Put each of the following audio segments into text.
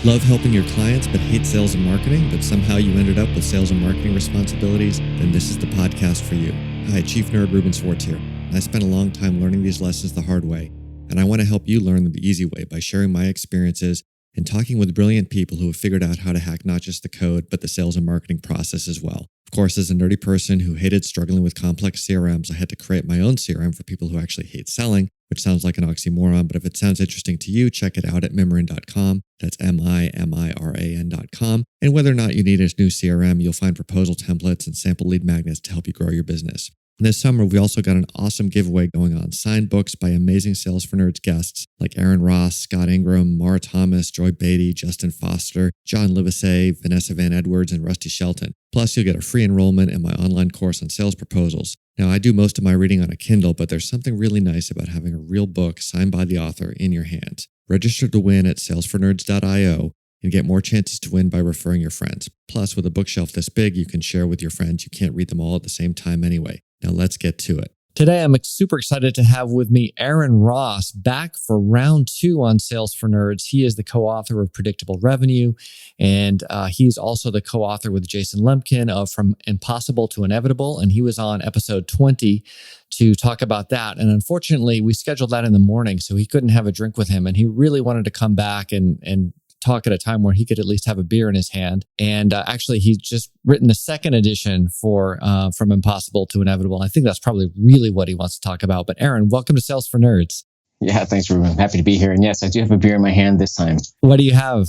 Love helping your clients but hate sales and marketing, but somehow you ended up with sales and marketing responsibilities? Then this is the podcast for you. Hi, Chief Nerd Ruben Swartz here. I spent a long time learning these lessons the hard way, and I want to help you learn them the easy way by sharing my experiences and talking with brilliant people who have figured out how to hack not just the code, but the sales and marketing process as well. Of course, as a nerdy person who hated struggling with complex CRMs, I had to create my own CRM for people who actually hate selling, which sounds like an oxymoron, but if it sounds interesting to you, check it out at Mimaran.com. That's Mimaran.com. And whether or not you need a new CRM, you'll find proposal templates and sample lead magnets to help you grow your business. And this summer, we also got an awesome giveaway going on. Signed books by amazing Sales for Nerds guests like Aaron Ross, Scott Ingram, Mara Thomas, Joy Beatty, Justin Foster, John Livesey, Vanessa Van Edwards, and Rusty Shelton. Plus, you'll get a free enrollment in my online course on sales proposals. Now, I do most of my reading on a Kindle, but there's something really nice about having a real book signed by the author in your hands. Register to win at salesfornerds.io and get more chances to win by referring your friends. Plus, with a bookshelf this big, you can share with your friends. You can't read them all at the same time anyway. Now let's get to it. Today, I'm super excited to have with me Aaron Ross back for round 2 on Sales for Nerds. He is the co-author of Predictable Revenue, and he's also the co-author with Jason Lemkin of From Impossible to Inevitable, and he was on episode 20 to talk about that. And unfortunately, we scheduled that in the morning, so he couldn't have a drink with him, and he really wanted to come back and talk at a time where he could at least have a beer in his hand. And actually, he's just written the second edition for From Impossible to Inevitable. I think that's probably really what he wants to talk about. But Aaron, welcome to Sales for Nerds. Yeah, thanks, Ruben. Happy to be here. And yes, I do have a beer in my hand this time. What do you have?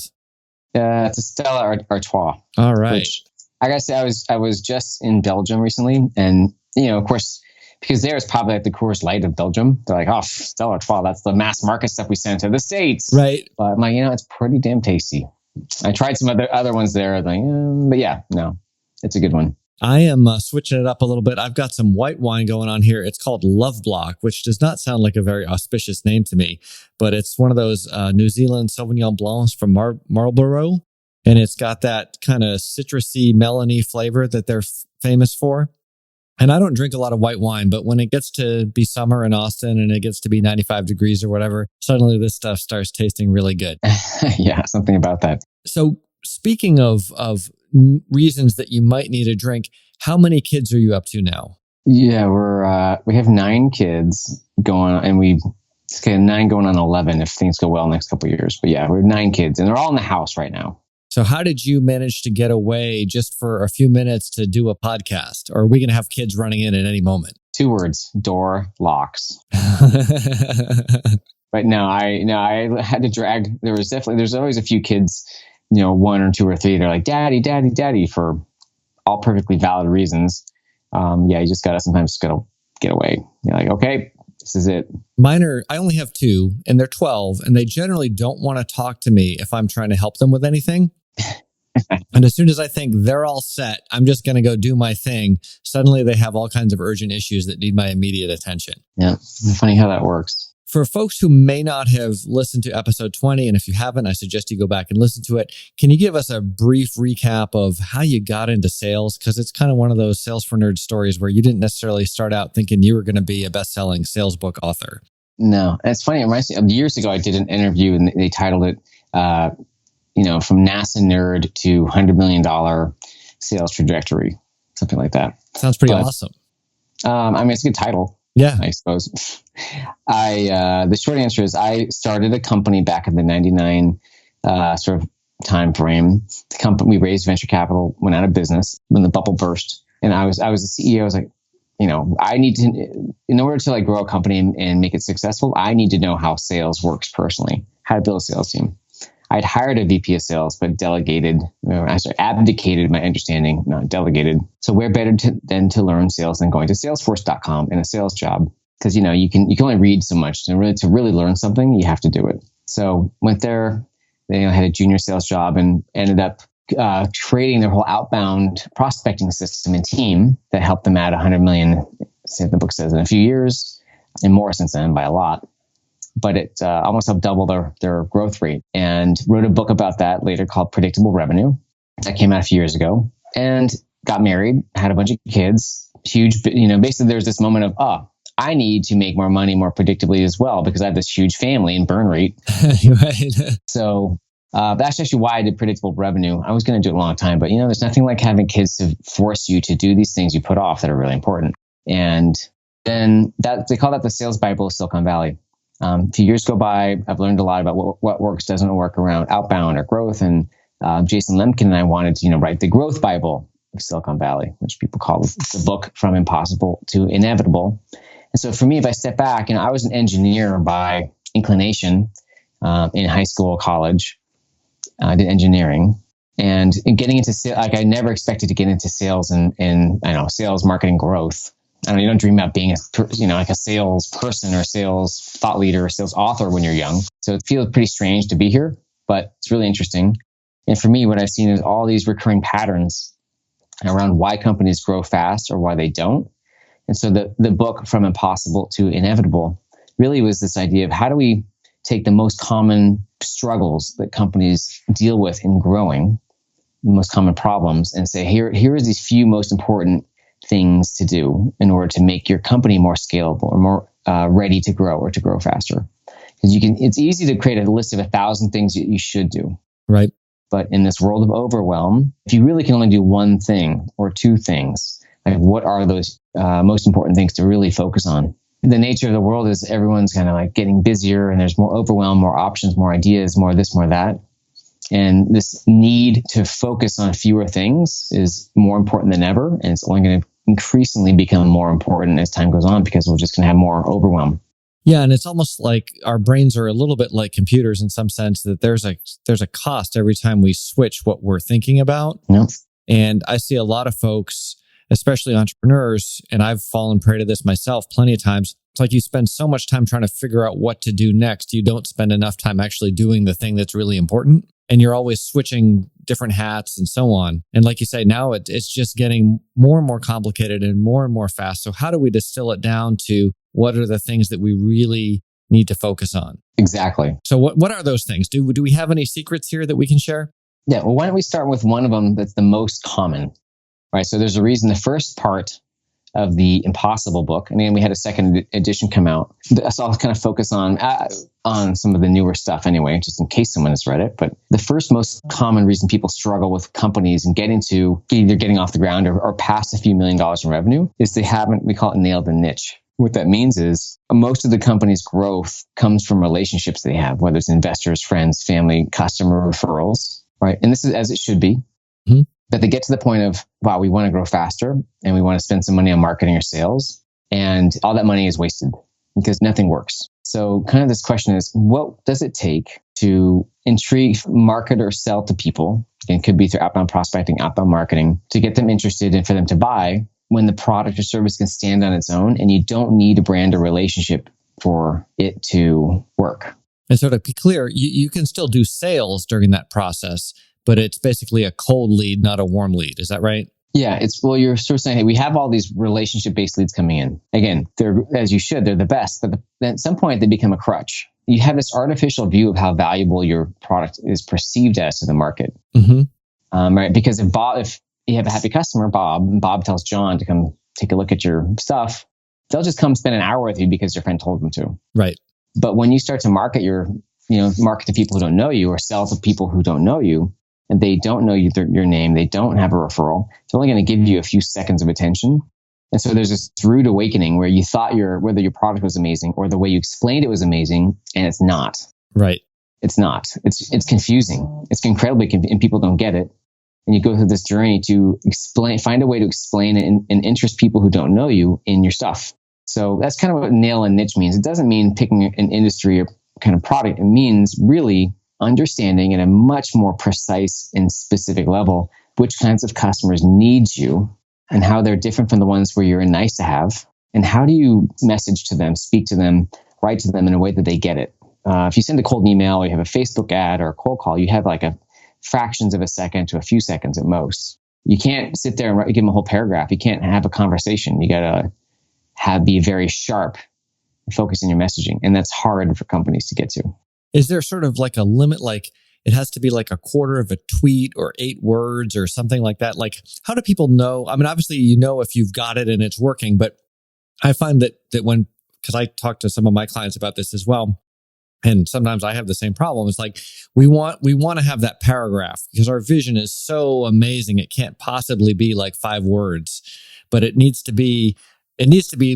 It's a Stella Artois. All right. Which, I gotta say, I was just in Belgium recently, and of course, because there is probably like the Coors Light of Belgium. They're like, oh, Stella Artois, that's the mass market stuff we send to the States. Right. But I'm like, it's pretty damn tasty. I tried some other ones there, but yeah, no, it's a good one. I am switching it up a little bit. I've got some white wine going on here. It's called Love Block, which does not sound like a very auspicious name to me, but it's one of those New Zealand Sauvignon Blancs from Marlborough. And it's got that kind of citrusy, melony flavor that they're famous for. And I don't drink a lot of white wine, but when it gets to be summer in Austin and it gets to be 95 degrees or whatever, suddenly this stuff starts tasting really good. Yeah, something about that. So speaking of reasons that you might need a drink, how many kids are you up to now? Yeah, we have 9 kids going, and it's 9 going on 11 if things go well next couple of years. But yeah, we have 9 kids, and they're all in the house right now. So how did you manage to get away just for a few minutes to do a podcast? Or are we going to have kids running in at any moment? 2 words: door locks. But no, I had to drag. There's always a few kids, 1 or 2 or 3. They're like, "Daddy, Daddy, Daddy," for all perfectly valid reasons. You just sometimes gotta get away. You're like, okay, this is it. I only have 2, and they're 12, and they generally don't want to talk to me if I'm trying to help them with anything. And as soon as I think they're all set, I'm just going to go do my thing. Suddenly they have all kinds of urgent issues that need my immediate attention. Yeah. Funny how that works. For folks who may not have listened to episode 20, and if you haven't, I suggest you go back and listen to it. Can you give us a brief recap of how you got into sales? Because it's kind of one of those Sales for Nerds stories where you didn't necessarily start out thinking you were going to be a best-selling sales book author. No, it's funny. It reminds me of years ago, I did an interview and they titled it, from NASA nerd to $100 million sales trajectory, something like that. Sounds pretty awesome. It's a good title. Yeah, I suppose. The short answer is I started a company back in the 99 sort of time frame. The company, we raised venture capital, went out of business when the bubble burst, and I was the CEO. I was like, I need to, in order to grow a company and make it successful, I need to know how sales works personally, how to build a sales team. I'd hired a VP of sales, but abdicated my understanding, not delegated. So where better than to learn sales than going to salesforce.com in a sales job? Because, you can only read so much, and to really learn something, you have to do it. So went there, had a junior sales job and ended up creating their whole outbound prospecting system and team that helped them add 100 million, say the book says, in a few years, and more since then by a lot. But it almost helped double their growth rate, and wrote a book about that later called Predictable Revenue. That came out a few years ago, and got married, had a bunch of kids, huge, basically there's this moment of, I need to make more money more predictably as well because I have this huge family and burn rate. Right. So That's actually why I did predictable revenue. I was going to do it a long time, but there's nothing like having kids to force you to do these things you put off that are really important. And then they call that the sales Bible of Silicon Valley. A few years go by, I've learned a lot about what works, doesn't work around outbound or growth. And Jason Lemkin and I wanted to, write the growth Bible of Silicon Valley, which people call the book From Impossible to Inevitable. And so for me, if I step back, I was an engineer by inclination in high school, college. I did engineering, and getting into sales, I never expected to get into sales and sales, marketing, growth. You don't dream about being a sales person or sales thought leader or sales author when you're young. So it feels pretty strange to be here, but it's really interesting. And for me, what I've seen is all these recurring patterns around why companies grow fast or why they don't. And so the book From Impossible to Inevitable really was this idea of how do we take the most common struggles that companies deal with in growing, the most common problems, and say, here are these few most important things to do in order to make your company more scalable or more ready to grow or to grow faster. Because it's easy to create a list of 1,000 things that you should do. Right. But in this world of overwhelm, if you really can only do one thing or two things, like what are those most important things to really focus on? The nature of the world is everyone's kind of like getting busier and there's more overwhelm, more options, more ideas, more this, more that. And this need to focus on fewer things is more important than ever. And it's only going to increasingly become more important as time goes on because we're just going to have more overwhelm. Yeah. And it's almost like our brains are a little bit like computers in some sense that there's a cost every time we switch what we're thinking about. Yep. And I see a lot of folks, especially entrepreneurs, and I've fallen prey to this myself plenty of times. It's like you spend so much time trying to figure out what to do next. You don't spend enough time actually doing the thing that's really important. And you're always switching different hats and so on. And like you say, now it's just getting more and more complicated and more fast. So how do we distill it down to what are the things that we really need to focus on? Exactly. So what are those things? Do we have any secrets here that we can share? Yeah. Well, why don't we start with one of them that's the most common, right? So there's a reason the first part of the Impossible book, and then we had a second edition come out. So I'll kind of focus on some of the newer stuff anyway, just in case someone has read it. But the first most common reason people struggle with companies and getting to either getting off the ground or past a few $1 million in revenue is they haven't, we call it nailed the niche. What that means is most of the company's growth comes from relationships they have, whether it's investors, friends, family, customer referrals, right? And this is as it should be. Mm-hmm. That they get to the point of, wow, we want to grow faster and we want to spend some money on marketing or sales. And all that money is wasted because nothing works. So kind of this question is, what does it take to intrigue, market, or sell to people? And it could be through outbound prospecting, outbound marketing, to get them interested and for them to buy when the product or service can stand on its own and you don't need a brand or relationship for it to work. And so to be clear, you can still do sales during that process, but it's basically a cold lead, not a warm lead. Is that right? Yeah, you're sort of saying, hey, we have all these relationship-based leads coming in. Again, they're, as you should, they're the best, but at some point they become a crutch. You have this artificial view of how valuable your product is perceived as to the market. Mm-hmm. Right? Because if you have a happy customer, Bob, and Bob tells John to come take a look at your stuff, they'll just come spend an hour with you because your friend told them to. Right. But when you start to market to people who don't know you or sell to people who don't know you, and they don't know your name, they don't have a referral, it's only going to give you a few seconds of attention. And so there's this rude awakening where you thought whether your product was amazing or the way you explained it was amazing, and it's not. Right. It's not. It's confusing. It's incredibly confusing, and people don't get it. And you go through this journey to find a way to explain it and interest people who don't know you in your stuff. So that's kind of what nail a niche means. It doesn't mean picking an industry or kind of product. It means really understanding at a much more precise and specific level which kinds of customers need you and how they're different from the ones where you're a nice to have. And how do you message to them, speak to them, write to them in a way that they get it? If you send a cold email or you have a Facebook ad or a cold call, you have like a fractions of a second to a few seconds at most. You can't sit there and give them a whole paragraph. You can't have a conversation. You got to be very sharp and focus in your messaging. And that's hard for companies to get to. Is there sort of like a limit, like it has to be like a quarter of a tweet or 8 words or something like that? Like, how do people know? I mean, obviously, if you've got it and it's working, but I find that because I talk to some of my clients about this as well, And sometimes I have the same problem. It's like we want to have that paragraph because our vision is so amazing. It can't possibly be like 5 words, but it needs to be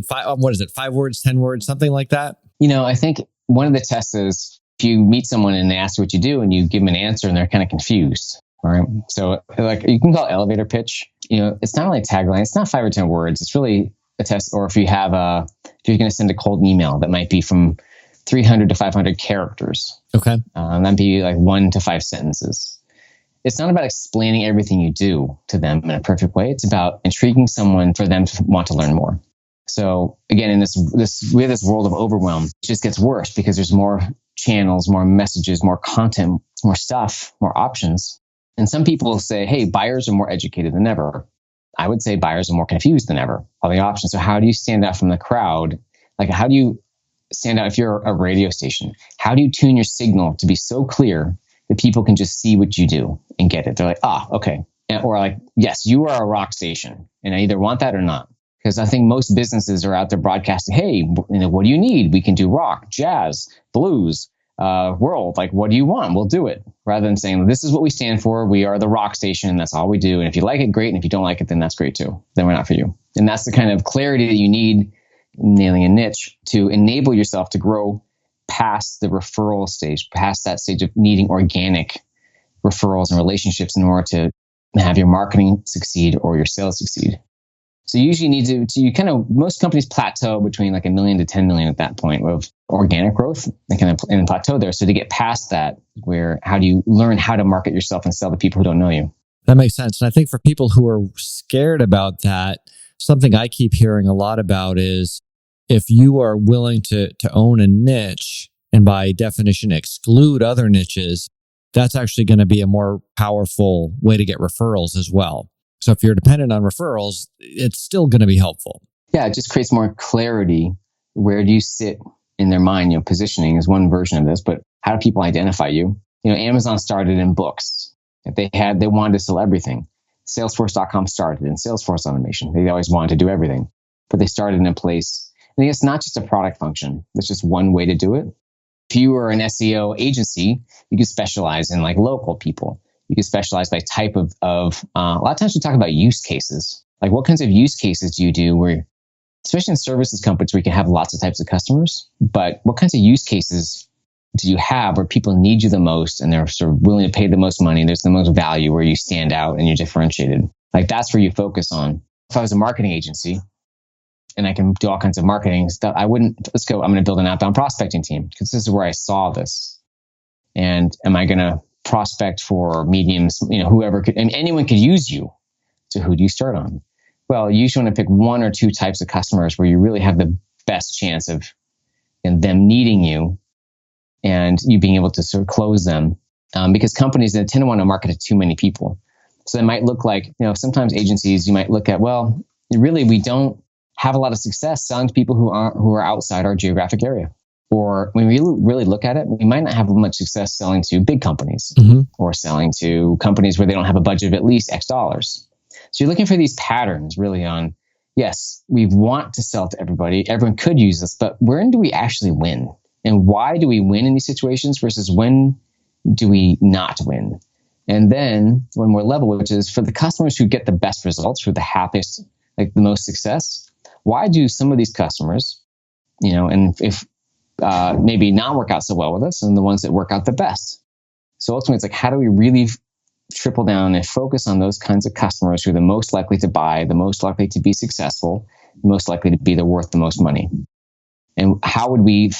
five, what is it? 5 words, 10 words, something like that. I think one of the tests is if you meet someone and they ask you what you do and you give them an answer and they're kind of confused. All right. So like you can call it elevator pitch. It's not really a tagline. It's not 5 or 10 words. It's really a test. Or if you're going to send a cold email that might be from 300 to 500 characters. Okay. That'd be like 1 to 5 sentences. It's not about explaining everything you do to them in a perfect way. It's about intriguing someone for them to want to learn more. So again, in we have this world of overwhelm. It just gets worse because there's more channels, more messages, more content, more stuff, more options. And some people say, hey, buyers are more educated than ever. I would say buyers are more confused than ever of the options. So how do you stand out from the crowd? Like, how do you stand out if you're a radio station? How do you tune your signal to be so clear that people can just see what you do and get it? They're like, okay. Or like, yes, you are a rock station. And I either want that or not. Because I think most businesses are out there broadcasting, hey, what do you need? We can do rock, jazz, blues, world. Like, what do you want? We'll do it. Rather than saying, this is what we stand for. We are the rock station. That's all we do. And if you like it, great. And if you don't like it, then that's great too. Then we're not for you. And that's the kind of clarity that you need nailing a niche to enable yourself to grow past the referral stage, past that stage of needing organic referrals and relationships in order to have your marketing succeed or your sales succeed. So you usually need to most companies plateau between like $1 million to 10 million at that point of organic growth. They kind of in plateau there. So to get past that, how do you learn how to market yourself and sell to people who don't know you? That makes sense. And I think for people who are scared about that, something I keep hearing a lot about is if you are willing to own a niche and by definition exclude other niches, that's actually going to be a more powerful way to get referrals as well. So if you're dependent on referrals, it's still going to be helpful. Yeah, it just creates more clarity. Where do you sit in their mind? Positioning is one version of this, but how do people identify you? Amazon started in books. They wanted to sell everything. Salesforce.com started in Salesforce automation. They always wanted to do everything, but they started in a place. I think it's not just a product function. That's just one way to do it. If you were an SEO agency, you could specialize in like local people. You can specialize by type of a lot of times we talk about use cases. Like what kinds of use cases do you do where, especially in services companies where you can have lots of types of customers, but what kinds of use cases do you have where people need you the most and they're sort of willing to pay the most money? There's the most value where you stand out and you're differentiated. Like that's where you focus on. If I was a marketing agency and I can do all kinds of marketing stuff, I'm going to build an outbound prospecting team because this is where I saw this. And am I going to prospect for mediums, whoever could, and anyone could use you. So who do you start on? Well, you usually want to pick 1 or 2 types of customers where you really have the best chance of them needing you and you being able to sort of close them. Because companies tend to want to market to too many people. So it might look like, sometimes agencies, you might look at, well, really, we don't have a lot of success selling to people who are outside our geographic area. Or when we really look at it, we might not have much success selling to big companies or selling to companies where they don't have a budget of at least X dollars. So you're looking for these patterns really on, yes, we want to sell to everybody. Everyone could use this, but when do we actually win? And why do we win in these situations versus when do we not win? And then one more level, which is for the customers who get the best results, who are the happiest, like the most success, why do some of these customers, and if maybe not work out so well with us and the ones that work out the best. So ultimately, it's like, how do we really triple down and focus on those kinds of customers who are the most likely to buy, the most likely to be successful, the most likely to be worth the most money? And how would we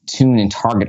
tune and target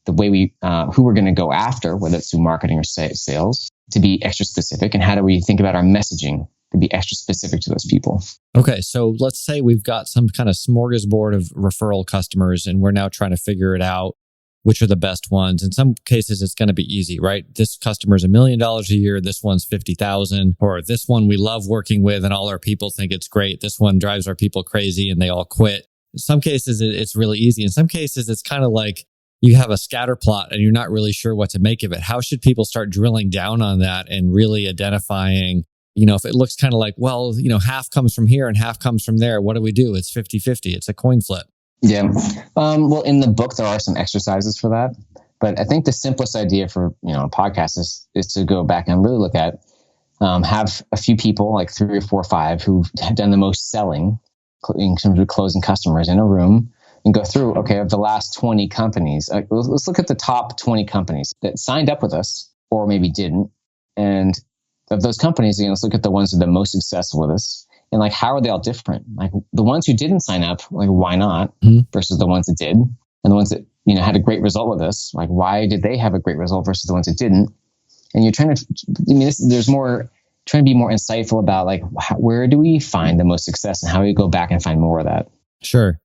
the way who we're going to go after, whether it's through marketing or sales, to be extra specific? And how do we think about our messaging to be extra specific to those people? Okay, so let's say we've got some kind of smorgasbord of referral customers and we're now trying to figure it out, which are the best ones. In some cases, it's going to be easy, right? This customer is $1 million a year. This one's 50,000, or this one we love working with and all our people think it's great. This one drives our people crazy and they all quit. In some cases, it's really easy. In some cases, it's kind of like you have a scatter plot and you're not really sure what to make of it. How should people start drilling down on that and really identifying, if it looks kind of like, well, half comes from here and half comes from there, what do we do? It's 50-50. It's a coin flip. Yeah. Well, in the book, there are some exercises for that. But I think the simplest idea for, a podcast is to go back and really look at, have a few people, like 3 or 4 or 5, who've done the most selling in terms of closing customers in a room, and go through, okay, of the last 20 companies, let's look at the top 20 companies that signed up with us or maybe didn't. And of those companies, let's look at the ones that are the most successful with us. And like, how are they all different? Like the ones who didn't sign up, like why not, versus the ones that did, and the ones that had a great result with us, like why did they have a great result versus the ones that didn't? And you're trying to, there's more trying to be more insightful about like where do we find the most success and how do we go back and find more of that? Sure.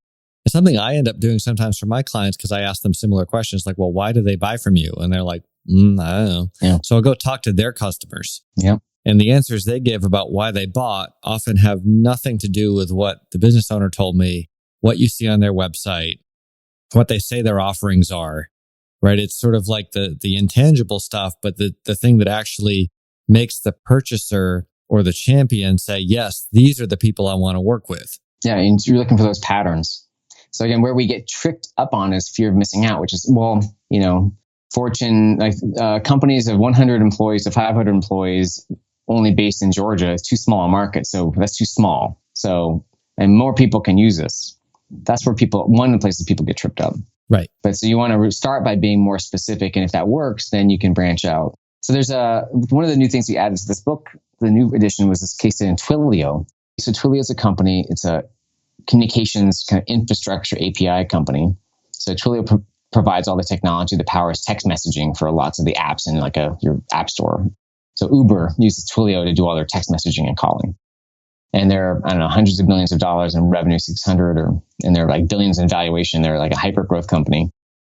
It's something I end up doing sometimes for my clients because I ask them similar questions like, well, why do they buy from you? And they're like, I don't know. Yeah. So I'll go talk to their customers. Yeah. And the answers they give about why they bought often have nothing to do with what the business owner told me, what you see on their website, what they say their offerings are, right? It's sort of like the intangible stuff, but the thing that actually makes the purchaser or the champion say, yes, these are the people I want to work with. Yeah, and you're looking for those patterns. So again, where we get tricked up on is fear of missing out, which is, Fortune, companies of 100 employees to 500 employees, only based in Georgia, is too small a market. So that's too small. So, and more people can use this. That's where one of the places people get tripped up. Right. But so you want to start by being more specific. And if that works, then you can branch out. So there's one of the new things we added to this book, the new edition, was this case study in Twilio. So Twilio is a company. It's a communications kind of infrastructure API company. So Twilio provides all the technology that powers text messaging for lots of the apps in like your app store. So Uber uses Twilio to do all their text messaging and calling. And they're, hundreds of millions of dollars in revenue, 600, and they're like billions in valuation. They're like a hyper growth company.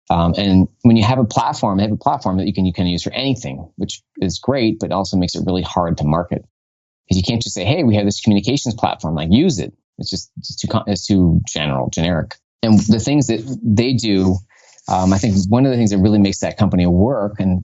And when you have a platform, they have a platform that you can use for anything, which is great, but also makes it really hard to market. Because you can't just say, hey, we have this communications platform, like use it. It's too generic. And the things that they do, I think one of the things that really makes that company work and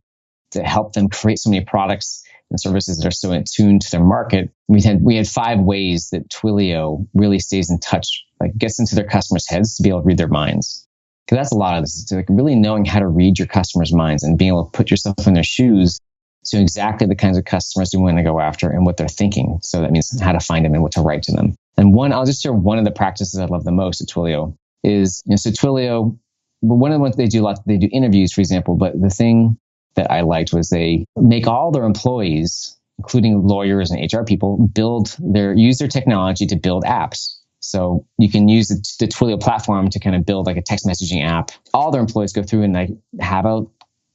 to help them create so many products and services that are so attuned to their market, we had 5 ways that Twilio really stays in touch, like gets into their customers' heads to be able to read their minds. Because that's a lot of this. It's like really knowing how to read your customers' minds and being able to put yourself in their shoes to exactly the kinds of customers you want to go after and what they're thinking. So that means how to find them and what to write to them. And I'll just share one of the practices I love the most at Twilio is, so Twilio, one of the ones they do a lot, they do interviews, for example, but the thing that I liked was they make all their employees, including lawyers and HR people, use their technology to build apps. So you can use the Twilio platform to kind of build like a text messaging app. All their employees go through and they have a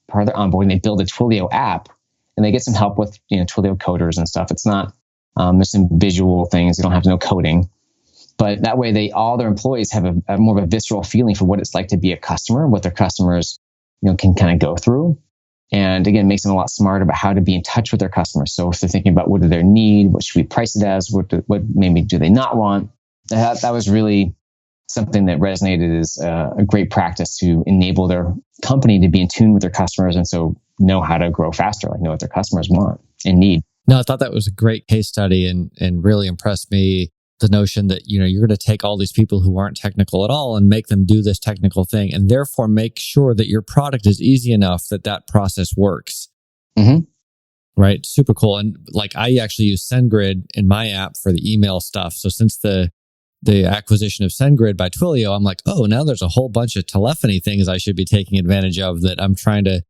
part of their onboarding. They build a Twilio app and they get some help with, Twilio coders and stuff. It's not, there's some visual things. You don't have to know coding, but that way all their employees have a more of a visceral feeling for what it's like to be a customer, what their customers, can kind of go through. And again, makes them a lot smarter about how to be in touch with their customers. So if they're thinking about what do they need, what should we price it as, what maybe do they not want? That was really something that resonated as a great practice to enable their company to be in tune with their customers and so know how to grow faster, like know what their customers want and need. No, I thought that was a great case study and really impressed me. The notion that, you're going to take all these people who aren't technical at all and make them do this technical thing and therefore make sure that your product is easy enough that process works. Mm-hmm. Right? Super cool. And like I actually use SendGrid in my app for the email stuff. So since the acquisition of SendGrid by Twilio, I'm like, oh, now there's a whole bunch of telephony things I should be taking advantage of that I'm trying to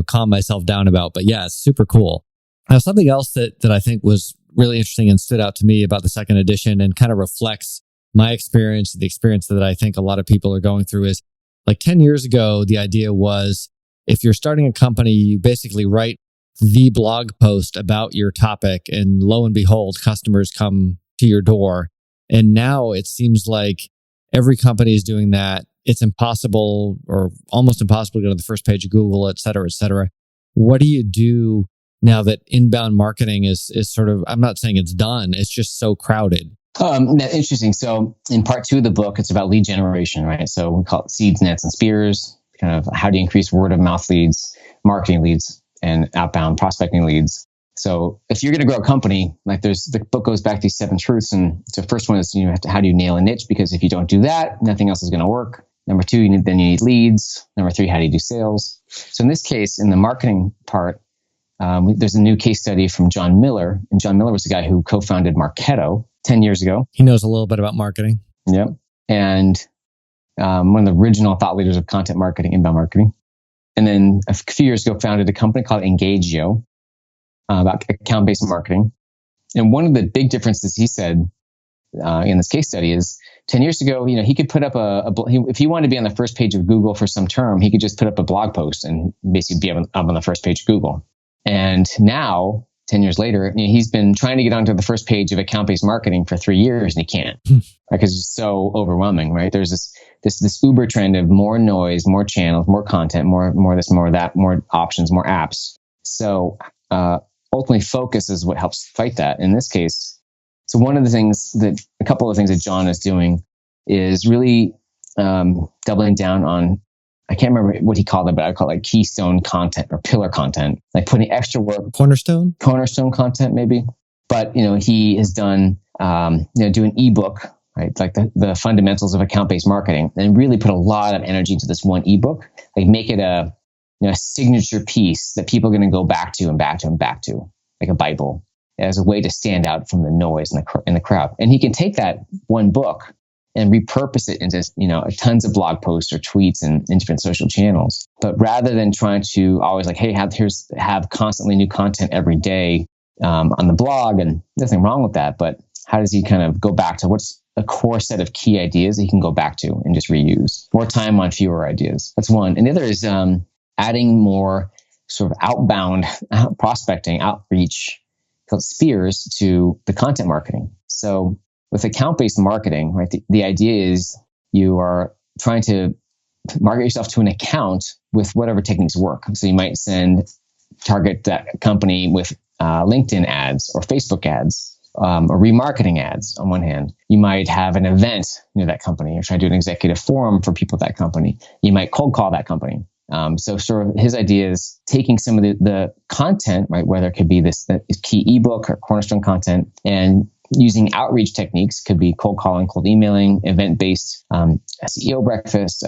calm myself down about. But yeah, it's super cool. Now, something else that I think was really interesting and stood out to me about the second edition and kind of reflects my experience, the experience that I think a lot of people are going through is like 10 years ago, the idea was if you're starting a company, you basically write the blog post about your topic and lo and behold, customers come to your door. And now it seems like every company is doing that. It's impossible or almost impossible to go to the first page of Google, et cetera, et cetera. What do you do now that inbound marketing is sort of, I'm not saying it's done, it's just so crowded? Interesting. So in part 2 of the book, it's about lead generation, right? So we call it seeds, nets, and spears, kind of how do you increase word of mouth leads, marketing leads, and outbound prospecting leads. So if you're going to grow a company, like the book goes back to these 7 truths. And the first one is, how do you nail a niche? Because if you don't do that, nothing else is going to work. Number 2, you need leads. Number 3, how do you do sales? So in this case, in the marketing part, there's a new case study from John Miller. And John Miller was the guy who co-founded Marketo 10 years ago. He knows a little bit about marketing. Yep. And one of the original thought leaders of content marketing, inbound marketing. And then a few years ago, founded a company called Engagio about account-based marketing. And one of the big differences he said in this case study is 10 years ago, he could put up if he wanted to be on the first page of Google for some term, he could just put up a blog post and basically be up on the first page of Google. And now, 10 years later, he's been trying to get onto the first page of account-based marketing for 3 years and he can't because it's so overwhelming, right? There's this Uber trend of more noise, more channels, more content, more this, more that, more options, more apps. So ultimately focus is what helps fight that in this case. So a couple of things that John is doing is really doubling down on, I can't remember what he called it, but I call it like keystone content or pillar content, like putting extra work. Cornerstone content, maybe. But, he has done, do an ebook, right? Like the fundamentals of account-based marketing, and really put a lot of energy into this one ebook, like make it a signature piece that people are going to go back to and back to and back to, like a Bible, as a way to stand out from the noise in the crowd. And he can take that one book and repurpose it into, tons of blog posts or tweets and different social channels. But rather than trying to always like, hey, have constantly new content every day on the blog, and nothing wrong with that, but how does he kind of go back to what's a core set of key ideas that he can go back to and just reuse? More time on fewer ideas. That's one. And the other is adding more sort of outbound prospecting, outreach, called spears to the content marketing. So with account-based marketing, right, the idea is you are trying to market yourself to an account with whatever techniques work. So you might target that company with LinkedIn ads or Facebook ads, or remarketing ads on one hand. You might have an event near that company. You're trying to do an executive forum for people at that company. You might cold call that company. So sort of his idea is taking some of the content, right, whether it could be this key ebook or cornerstone content, and using outreach techniques, could be cold calling, cold emailing, event-based SEO breakfast,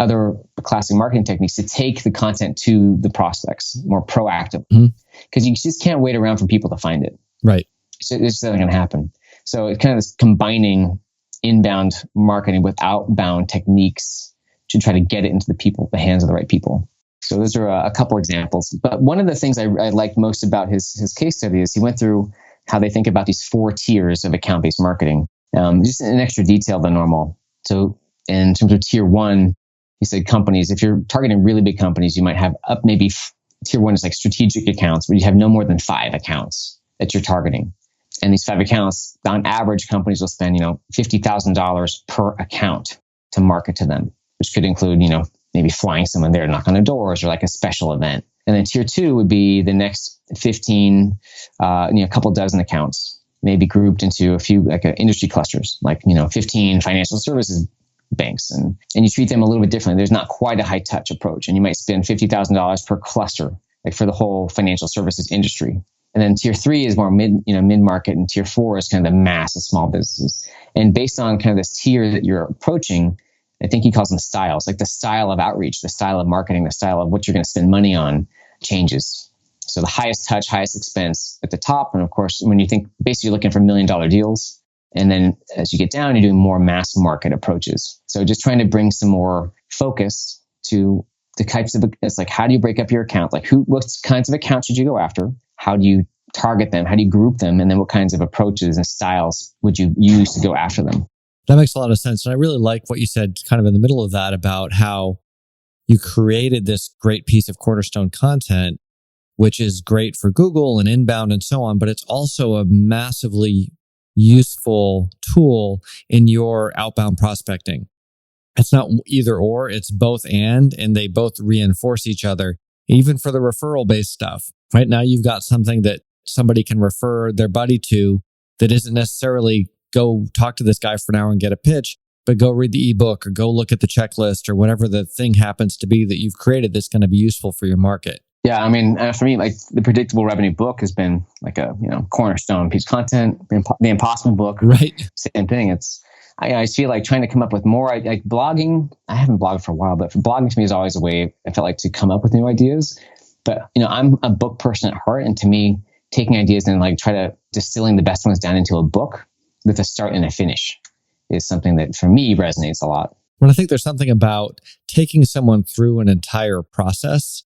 other classic marketing techniques to take the content to the prospects more proactively. Because you just can't wait around for people to find it. Right. It's just not going to happen. So it's kind of this combining inbound marketing with outbound techniques to try to get it into the hands of the right people. So those are a couple examples. But one of the things I liked most about his case study is he went through how they think about these 4 tiers of account-based marketing, just in extra detail than normal. So in terms of tier 1, he said companies, if you're targeting really big companies, you might have up maybe tier 1 is like strategic accounts, where you have no more than 5 accounts that you're targeting. And these 5 accounts, on average, companies will spend, $50,000 per account to market to them, which could include, maybe flying someone there to knock on their doors or like a special event. And then tier 2 would be the next 15, a couple dozen accounts, maybe grouped into a few like industry clusters, like, 15 financial services banks. And you treat them a little bit differently. There's not quite a high touch approach. And you might spend $50,000 per cluster, like for the whole financial services industry. And then tier 3 is more mid-market, and tier 4 is kind of the mass of small businesses. And based on kind of this tier that you're approaching, I think he calls them styles, like the style of outreach, the style of marketing, the style of what you're going to spend money on changes. So the highest touch, highest expense at the top. And of course, when you think basically you're looking for $1 million deals. And then as you get down, you're doing more mass market approaches. So just trying to bring some more focus to the types of, it's like, how do you break up your account? Like what kinds of accounts should you go after? How do you target them? How do you group them? And then what kinds of approaches and styles would you use to go after them? That makes a lot of sense. And I really like what you said kind of in the middle of that about how you created this great piece of cornerstone content, which is great for Google and inbound and so on, but it's also a massively useful tool in your outbound prospecting. It's not either or, it's both and they both reinforce each other, even for the referral-based stuff. Right now, you've got something that somebody can refer their buddy to that isn't necessarily go talk to this guy for an hour and get a pitch, but go read the ebook or go look at the checklist or whatever the thing happens to be that you've created that's going to be useful for your market. Yeah, I mean, for me, like the Predictable Revenue book has been like a cornerstone piece of content. The Impossible book, Right. same thing. I feel like trying to come up with more. Like blogging, I haven't blogged for a while, but blogging to me is always a way I felt like to come up with new ideas. But I'm a book person at heart, and to me, taking ideas and like try to distilling the best ones down into a book with a start and a finish is something that for me resonates a lot. Well, I think there's something about taking someone through an entire process,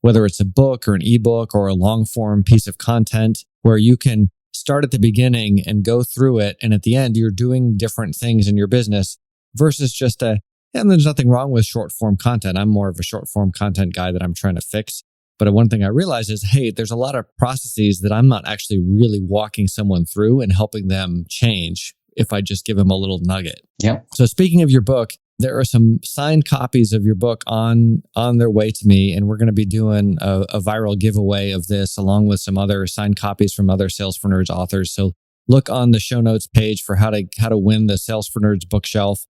whether it's a book or an ebook or a long form piece of content, where you can start at the beginning and go through it. And at the end, you're doing different things in your business versus just and there's nothing wrong with short form content. I'm more of a short form content guy that I'm trying to fix. But one thing I realize is, hey, there's a lot of processes that I'm not actually really walking someone through and helping them change if I just give them a little nugget. Yeah. So speaking of your book, there are some signed copies of your book on their way to me, and we're going to be doing a viral giveaway of this along with some other signed copies from other Sales for Nerds authors. So look on the show notes page for how to win the Sales for Nerds bookshelf.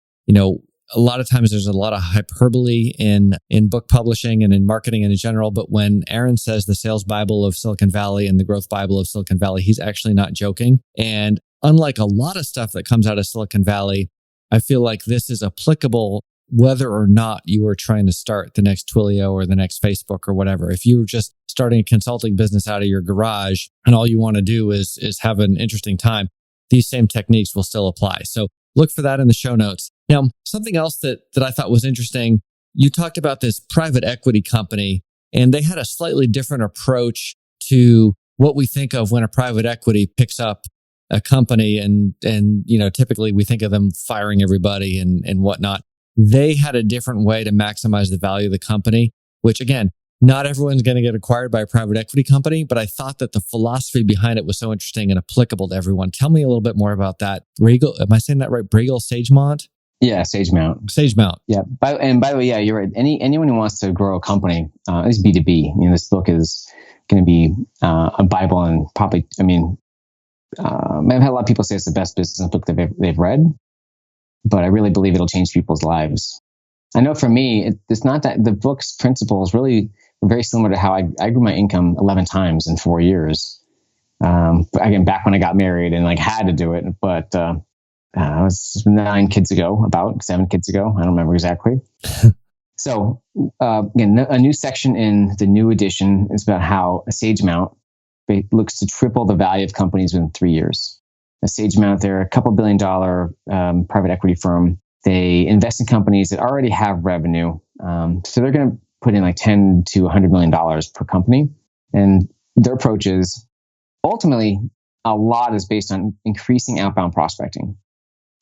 A lot of times there's a lot of hyperbole in book publishing and in marketing and in general, but when Aaron says the Sales Bible of Silicon Valley and the Growth Bible of Silicon Valley, he's actually not joking. And unlike a lot of stuff that comes out of Silicon Valley, I feel like this is applicable whether or not you are trying to start the next Twilio or the next Facebook or whatever. If you're just starting a consulting business out of your garage and all you want to do is have an interesting time, these same techniques will still apply. So look for that in the show notes. Now, something else that I thought was interesting, you talked about this private equity company, and they had a slightly different approach to what we think of when a private equity picks up a company, and typically we think of them firing everybody and whatnot. They had a different way to maximize the value of the company, which again, not everyone's going to get acquired by a private equity company, but I thought that the philosophy behind it was so interesting and applicable to everyone. Tell me a little bit more about that. Regal, am I saying that right? Regal Sagemount? Yeah, Sagemount. Sagemount. Yeah. By the way, yeah, you're right. Anyone who wants to grow a company, it's B2B. This book is going to be a Bible, and probably, I've had a lot of people say it's the best business book they've read, but I really believe it'll change people's lives. I know for me, it's not that the book's principles really were very similar to how I grew my income 11 times in 4 years. Again, back when I got married and had to do it, but it was 7 kids ago. I don't remember exactly. So again, a new section in the new edition is about how a Sagemount looks to triple the value of companies within 3 years. A Sagemount, they're a couple $1 billion private equity firm. They invest in companies that already have revenue. So they're going to put in $10 to $100 million per company. And their approach is ultimately a lot is based on increasing outbound prospecting.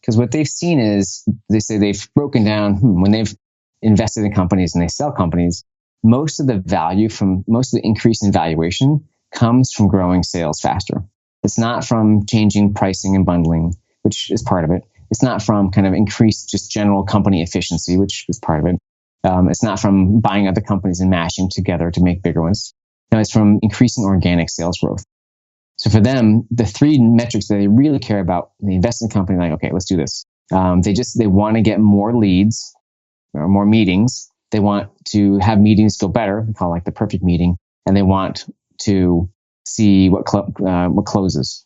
Because what they've seen is they say they've broken down when they've invested in companies and they sell companies, most of the increase in valuation comes from growing sales faster. It's not from changing pricing and bundling, which is part of it. It's not from kind of increased just general company efficiency, which is part of it. It's not from buying other companies and mashing together to make bigger ones. No, it's from increasing organic sales growth. So for them, the 3 metrics that they really care about, they invest in a company okay, let's do this. They want to get more leads or more meetings. They want to have meetings go better. We call it the perfect meeting. And they want to see what closes.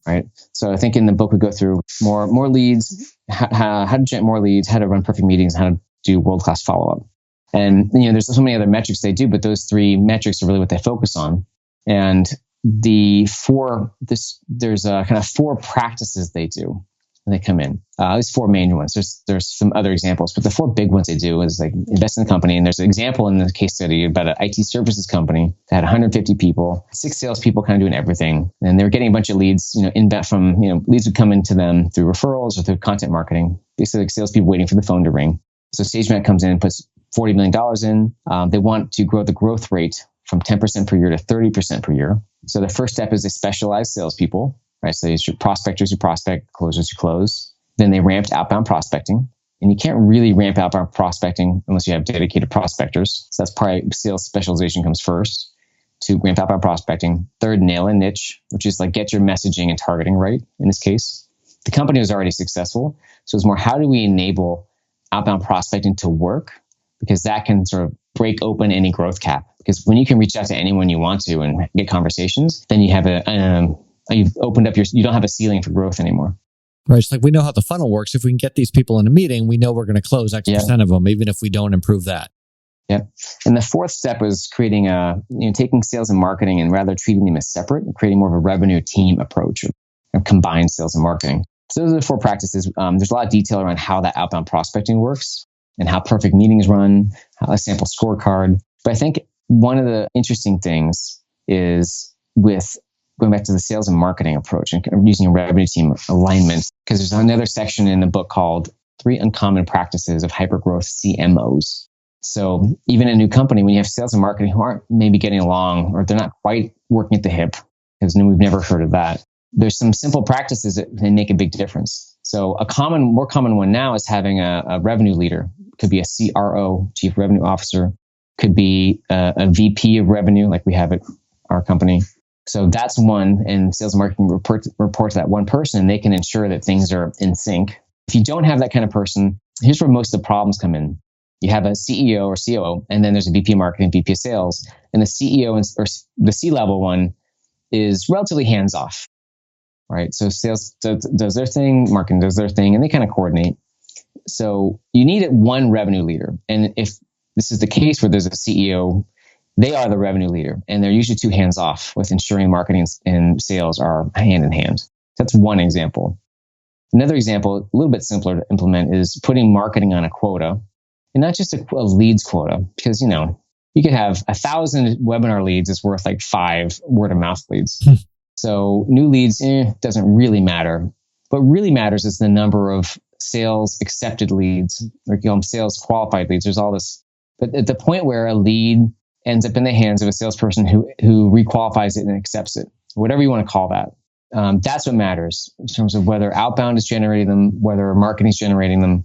Right. So I think in the book we go through more leads, how to generate more leads, how to run perfect meetings, how to do world-class follow-up. And there's so many other metrics they do, but those 3 metrics are really what they focus on. And there's kind of 4 practices they do when they come in. There's 4 main ones. There's some other examples, but the 4 big ones they do is invest in the company. And there's an example in the case study about an IT services company that had 150 people, 6 salespeople kind of doing everything. And they were getting a bunch of leads, leads would come into them through referrals or through content marketing, basically salespeople waiting for the phone to ring. So Sagemount comes in and puts $40 million in. They want to grow the growth rate from 10% per year to 30% per year. So the first step is they specialize salespeople, right? So it's your prospectors who prospect, closers who close. Then they ramped outbound prospecting. And you can't really ramp outbound prospecting unless you have dedicated prospectors. So that's probably sales specialization comes first to ramp outbound prospecting. Third, nail a niche, which is get your messaging and targeting right in this case. The company was already successful. So it's more, how do we enable outbound prospecting to work? Because that can sort of break open any growth cap. Because when you can reach out to anyone you want to and get conversations, then you have you've opened up you don't have a ceiling for growth anymore. Right. It's like we know how the funnel works. If we can get these people in a meeting, we know we're going to close X percent of them, even if we don't improve that. Yeah. And the fourth step was creating taking sales and marketing and rather treating them as separate, and creating more of a revenue team approach of combined sales and marketing. So those are the 4 practices. There's a lot of detail around how that outbound prospecting works and how perfect meetings run, how a sample scorecard. But I think one of the interesting things is with going back to the sales and marketing approach and using a revenue team alignment, because there's another section in the book called 3 Uncommon Practices of Hypergrowth CMOs. So even a new company, when you have sales and marketing who aren't maybe getting along, or they're not quite working at the hip, because we've never heard of that, there's some simple practices that can make a big difference. So more common one now is having a revenue leader. Could be a CRO, Chief Revenue Officer. Could be a VP of revenue, like we have at our company. So that's one, and sales and marketing report to that one person, and they can ensure that things are in sync. If you don't have that kind of person, here's where most of the problems come in. You have a CEO or COO, and then there's a VP of marketing, VP of sales, and the CEO or the C-level one is relatively hands-off, right? So sales does their thing, marketing does their thing, and they kind of coordinate. So you need one revenue leader. And if this is the case where there's a CEO, they are the revenue leader, and they're usually 2 hands off with ensuring marketing and sales are hand in hand. That's one example. Another example, a little bit simpler to implement, is putting marketing on a quota, and not just a leads quota, because, you could have 1,000 webinar leads is worth like 5 word of mouth leads. So new leads, doesn't really matter. What really matters is the number of sales accepted leads, or you call them sales qualified leads. There's all this, but at the point where a lead ends up in the hands of a salesperson who requalifies it and accepts it, whatever you want to call that, that's what matters in terms of whether outbound is generating them, whether marketing is generating them.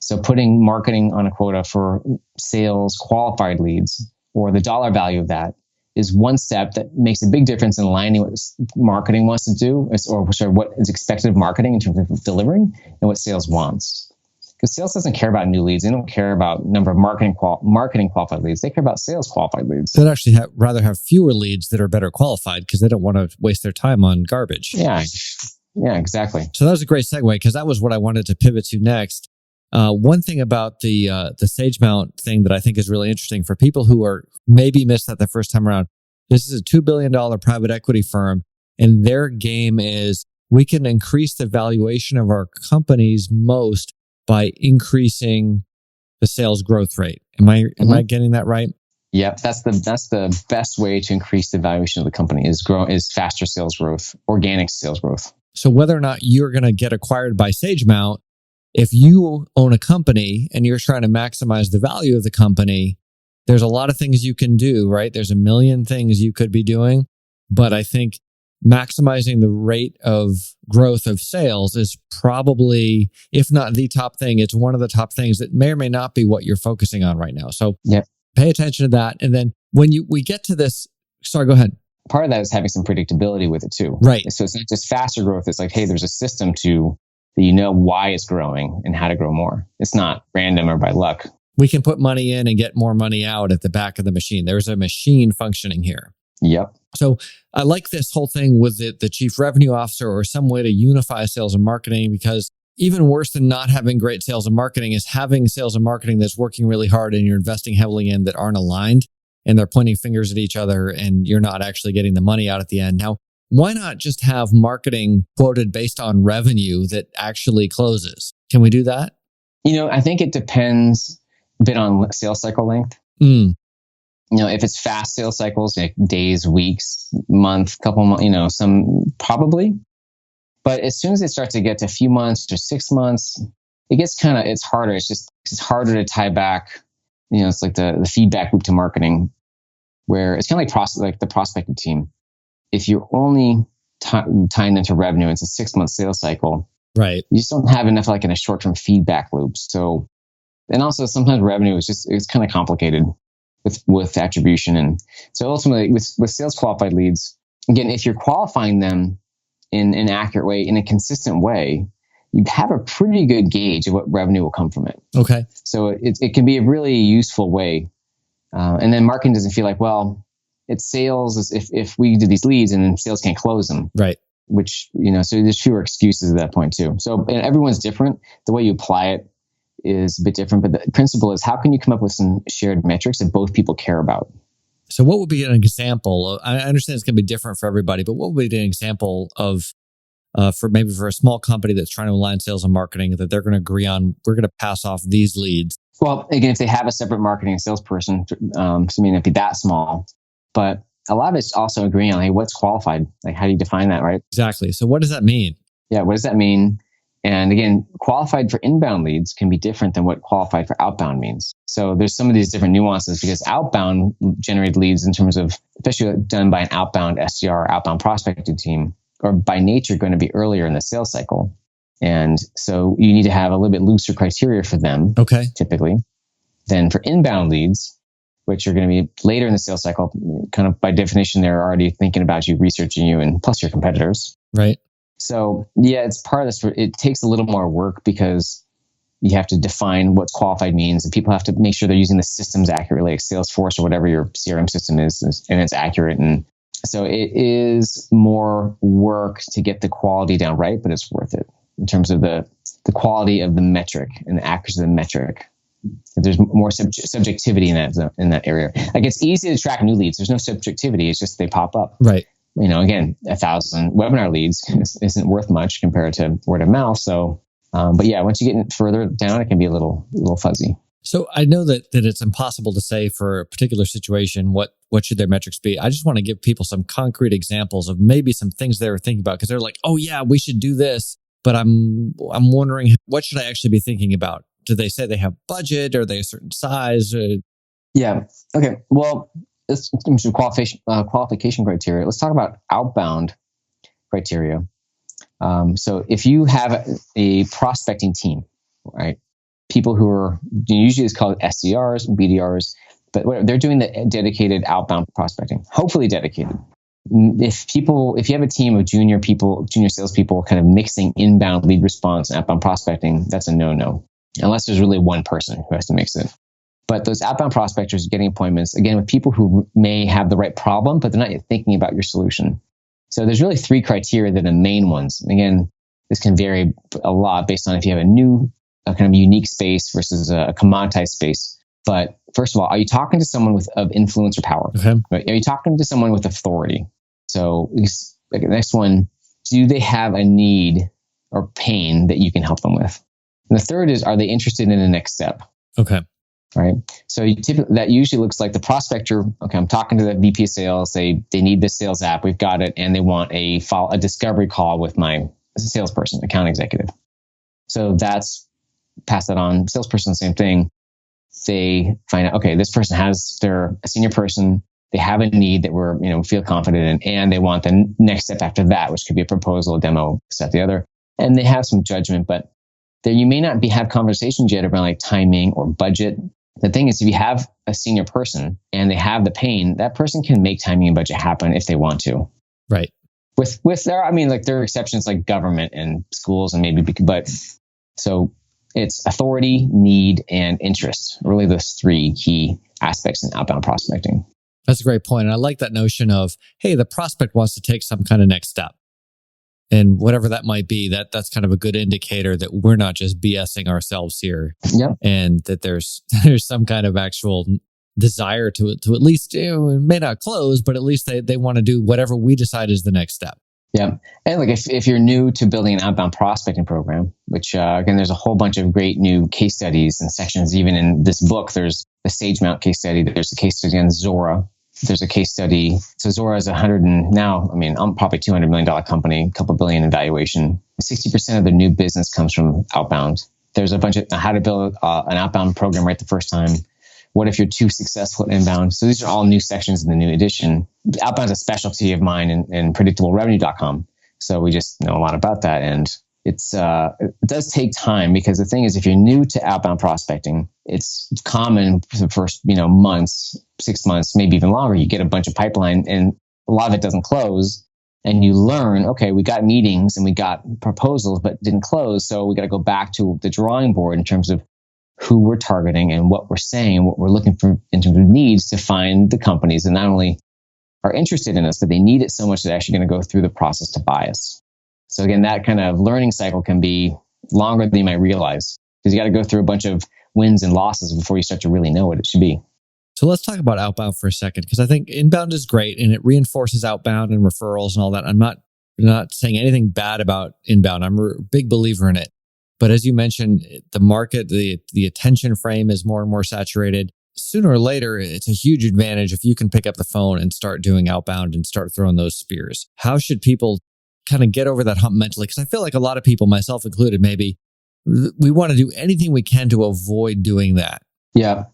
So putting marketing on a quota for sales qualified leads, or the dollar value of that, is one step that makes a big difference in aligning what marketing wants to do, or what is expected of marketing in terms of delivering, and what sales wants. Because sales doesn't care about new leads. They don't care about number of marketing qualified leads. They care about sales qualified leads. They'd actually rather have fewer leads that are better qualified, because they don't want to waste their time on garbage. Yeah, exactly. So that was a great segue, because that was what I wanted to pivot to next. One thing about the SageMount thing that I think is really interesting for people who are maybe missed that the first time around, this is a $2 billion private equity firm, and their game is we can increase the valuation of our companies most by increasing the sales growth rate. Am I getting that right? Yep, that's the best way to increase the valuation of the company is faster sales growth, organic sales growth. So whether or not you're going to get acquired by SageMount, if you own a company and you're trying to maximize the value of the company, there's a lot of things you can do, right? There's a million things you could be doing, but I think maximizing the rate of growth of sales is probably, if not the top thing, it's one of the top things that may or may not be what you're focusing on right now. So pay attention to that. And then when we get to this, sorry, go ahead. Part of that is having some predictability with it too. Right. So it's not just faster growth. It's like, hey, there's a system to that you know why it's growing and how to grow more. It's not random or by luck. We can put money in and get more money out at the back of the machine. There's a machine functioning here. Yep. So I like this whole thing with the chief revenue officer, or some way to unify sales and marketing, because even worse than not having great sales and marketing is having sales and marketing that's working really hard and you're investing heavily in that aren't aligned, and they're pointing fingers at each other and you're not actually getting the money out at the end. Now, why not just have marketing quoted based on revenue that actually closes? Can we do that? I think it depends a bit on sales cycle length. If it's fast sales cycles, like days, weeks, month, couple months, some probably. But as soon as it starts to get to a few months or 6 months, it gets it's harder. It's harder to tie back. It's like the feedback loop to marketing, where it's kind of like the prospecting team. If you're only tying into revenue, it's a 6-month sales cycle. Right. You just don't have enough in a short-term feedback loop. So, and also sometimes revenue it's kind of complicated with attribution. And so ultimately with sales qualified leads, again, if you're qualifying them in an accurate way, in a consistent way, you have a pretty good gauge of what revenue will come from it. Okay. So it can be a really useful way And then marketing doesn't feel like, well, it's sales if we do these leads and then sales can't close them. Right. Which, so there's fewer excuses at that point too. So and everyone's different. The way you apply it is a bit different, but the principle is how can you come up with some shared metrics that both people care about? So what would be an example? I understand it's going to be different for everybody, but what would be an example of for a small company that's trying to align sales and marketing that they're going to agree on, we're going to pass off these leads? Well, again, if they have a separate marketing and salesperson, so it may not be that small, but a lot of it's also agreeing on, hey, what's qualified? Like, how do you define that, right? Exactly. So what does that mean? Yeah, what does that mean? And again, qualified for inbound leads can be different than what qualified for outbound means. So there's some of these different nuances because outbound generated leads in terms of, especially done by an outbound SDR, outbound prospecting team, are by nature going to be earlier in the sales cycle. And so you need to have a little bit looser criteria for them, typically, than for inbound leads, which are going to be later in the sales cycle. Kind of by definition, they're already thinking about you, researching you, and plus your competitors. Right. So yeah, it's part of this. It takes a little more work because you have to define what qualified means, and people have to make sure they're using the systems accurately, like Salesforce or whatever your CRM system is, and it's accurate. And so it is more work to get the quality down right, but it's worth it in terms of the quality of the metric and the accuracy of the metric. There's more subjectivity in that area. Like, it's easy to track new leads. There's no subjectivity. It's just they pop up. Right. Again, 1,000 webinar leads isn't worth much compared to word of mouth. So, but yeah, once you get further down, it can be a little fuzzy. So I know that it's impossible to say for a particular situation what should their metrics be. I just want to give people some concrete examples of maybe some things they were thinking about, because they're like, oh yeah, we should do this, but I'm wondering, what should I actually be thinking about? Do they say they have budget? Are they a certain size? Yeah. Okay. Well, let's qualification criteria. Let's talk about outbound criteria. So if you have a prospecting team, right? People who are usually it's called SDRs and BDRs, but they're doing the dedicated outbound prospecting, hopefully dedicated. If you have a team of junior salespeople kind of mixing inbound lead response and outbound prospecting, that's a no-no, unless there's really one person who has to mix it. But those outbound prospectors are getting appointments, again, with people who may have the right problem, but they're not yet thinking about your solution. So there's really 3 criteria that are the main ones. Again, this can vary a lot based on if you have a kind of unique space versus a commoditized space. But first of all, are you talking to someone of influence or power? Okay. Right? Are you talking to someone with authority? So the next one, do they have a need or pain that you can help them with? And the third is, are they interested in the next step? Okay. Right. So that usually looks like the prospector. Okay, I'm talking to the VP of sales. They need this sales app. We've got it, and they want a discovery call with my salesperson, account executive. So pass that on. Salesperson, same thing. They find out, okay, this person they're a senior person. They have a need that we're feel confident in, and they want the next step after that, which could be a proposal, a demo, step the other. And they have some judgment, but you may not have conversations yet around like timing or budget. The thing is, if you have a senior person and they have the pain, that person can make timing and budget happen if they want to. Right. With there are exceptions like government and schools and but so it's authority, need, and interest. Really those 3 key aspects in outbound prospecting. That's a great point. And I like that notion of, hey, the prospect wants to take some kind of next step. And whatever that might be, that's kind of a good indicator that we're not just BSing ourselves here. Yep. And that there's some kind of actual desire to at least, it may not close, but at least they want to do whatever we decide is the next step. Yeah. And like if you're new to building an outbound prospecting program, which again, there's a whole bunch of great new case studies and sections. Even in this book, there's the SageMount case study. There's a case study on Zuora. There's a case study. So Zuora is I'm probably $200 million company, a couple billion in valuation. 60% of the new business comes from outbound. There's a bunch of how to build an outbound program right the first time. What if you're too successful at inbound? So these are all new sections in the new edition. Outbound is a specialty of mine in predictablerevenue.com. So we just know a lot about that. And it does take time, because the thing is, if you're new to outbound prospecting, it's common for the first, months, 6 months, maybe even longer, you get a bunch of pipeline and a lot of it doesn't close. And you learn, okay, we got meetings and we got proposals, but didn't close. So we got to go back to the drawing board in terms of who we're targeting and what we're saying and what we're looking for in terms of needs to find the companies that not only are interested in us, but they need it so much that they're actually going to go through the process to buy us. So again, that kind of learning cycle can be longer than you might realize, because you got to go through a bunch of wins and losses before you start to really know what it should be. So let's talk about outbound for a second, because I think inbound is great and it reinforces outbound and referrals and all that. I'm not saying anything bad about inbound. I'm a big believer in it. But as you mentioned, the market, the attention frame is more and more saturated. Sooner or later, it's a huge advantage if you can pick up the phone and start doing outbound and start throwing those spears. How should people kind of get over that hump mentally? Because I feel like a lot of people, myself included, maybe we want to do anything we can to avoid doing that. Yeah.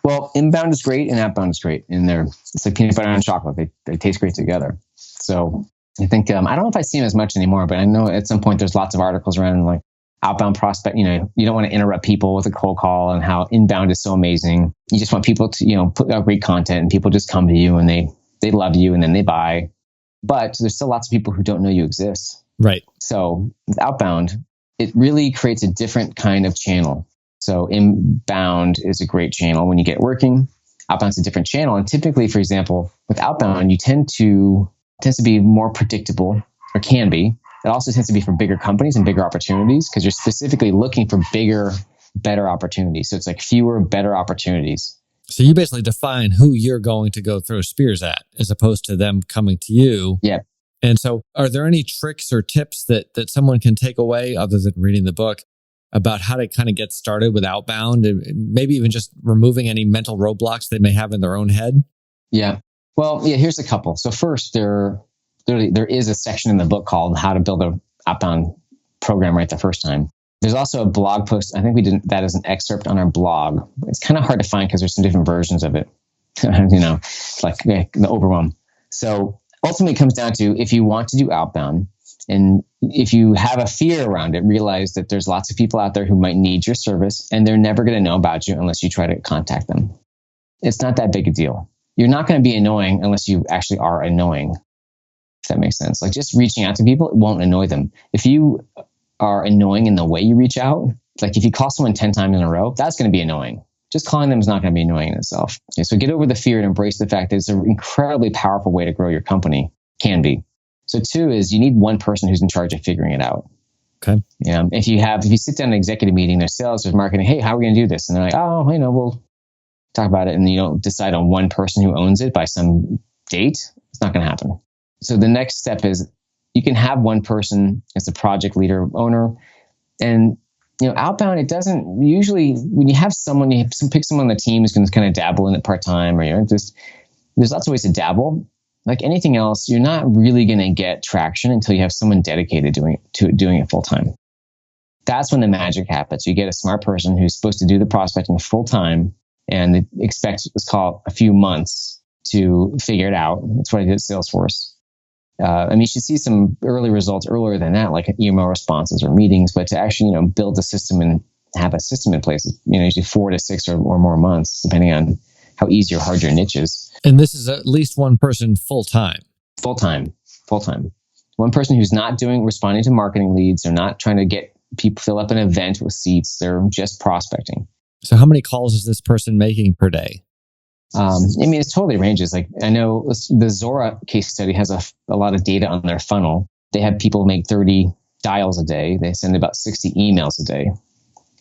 Well, inbound is great and outbound is great. And it's like peanut butter and chocolate. They taste great together. So I think, I don't know if I see them as much anymore, but I know at some point there's lots of articles around like outbound prospect. You don't want to interrupt people with a cold call and how inbound is so amazing. You just want people to, put out great content and people just come to you and they love you and then they buy. But there's still lots of people who don't know you exist. Right. So with outbound, it really creates a different kind of channel. So inbound is a great channel when you get working. Outbound is a different channel. And typically, for example, with outbound, you tends to be more predictable, or can be. It also tends to be for bigger companies and bigger opportunities because you're specifically looking for bigger, better opportunities. So it's like fewer, better opportunities. So you basically define who you're going to go throw spears at as opposed to them coming to you. Yeah. And so are there any tricks or tips that someone can take away other than reading the book about how to kind of get started with outbound and maybe even just removing any mental roadblocks they may have in their own head? Yeah. Well, yeah, here's a couple. So first, there is a section in the book called How to Build an Outbound Program Right the First Time. There's also a blog post. I think we did that as an excerpt on our blog. It's kind of hard to find because there's some different versions of it, like the overwhelm. So ultimately it comes down to, if you want to do outbound and if you have a fear around it, realize that there's lots of people out there who might need your service and they're never going to know about you unless you try to contact them. It's not that big a deal. You're not going to be annoying unless you actually are annoying, if that makes sense. Like just reaching out to people, it won't annoy them. If you are annoying in the way you reach out, like if you call someone 10 times in a row, that's going to be annoying. Just calling them is not going to be annoying in itself. Okay, so get over the fear and embrace the fact that it's an incredibly powerful way to grow your company. Can be. So 2 is you need one person who's in charge of figuring it out. Okay. If you sit down in an executive meeting, there's sales, there's marketing, hey, how are we going to do this? And they're like, we'll talk about it. And you don't decide on one person who owns it by some date. It's not going to happen. So the next step is you can have one person as a project leader, owner. And, outbound, it doesn't usually, when you have someone, pick someone on the team who's going to kind of dabble in it part-time, or there's lots of ways to dabble. Like anything else, you're not really going to get traction until you have someone dedicated doing it full-time. That's when the magic happens. You get a smart person who's supposed to do the prospecting full-time and they expect, let's call it, a few months to figure it out. That's what I did at Salesforce. You should see some early results earlier than that, like email responses or meetings, but to actually, build a system and have a system in place, usually 4 to 6 or more months, depending on how easy or hard your niche is. And this is at least one person full-time. Full-time. One person who's not responding to marketing leads. They're not trying to get people fill up an event with seats. They're just prospecting. So how many calls is this person making per day? It totally ranges. Like I know the Zora case study has a lot of data on their funnel. They have people make 30 dials a day. They send about 60 emails a day,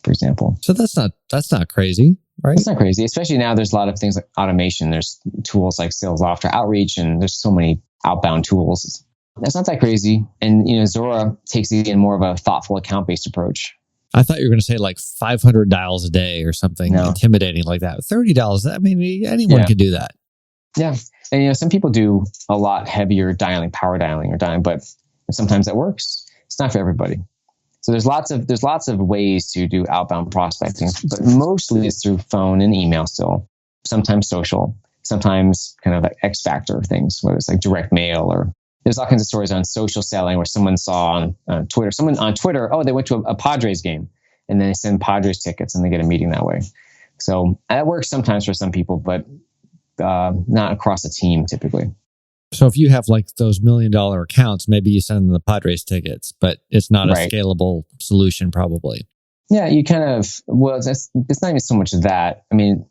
for example. So that's not crazy, right? It's not crazy, especially now. There's a lot of things like automation. There's tools like SalesLoft or Outreach, and there's so many outbound tools. That's not that crazy. And Zora takes it in more of a thoughtful account-based approach. I thought you were going to say like 500 dials a day or something intimidating like that. $30. Anyone could do that. Yeah. And, some people do a lot heavier power dialing, but sometimes that works. It's not for everybody. So there's lots of ways to do outbound prospecting, but mostly it's through phone and email still, sometimes social, sometimes kind of like X factor things, whether it's like direct mail or there's all kinds of stories on social selling where someone saw on Twitter, they went to a Padres game and then they send Padres tickets and they get a meeting that way. So that works sometimes for some people, but not across a team typically. So if you have like those $1 million accounts, maybe you send them the Padres tickets, but it's not a scalable solution probably. Yeah, you kind of, well, it's not even so much that. I mean,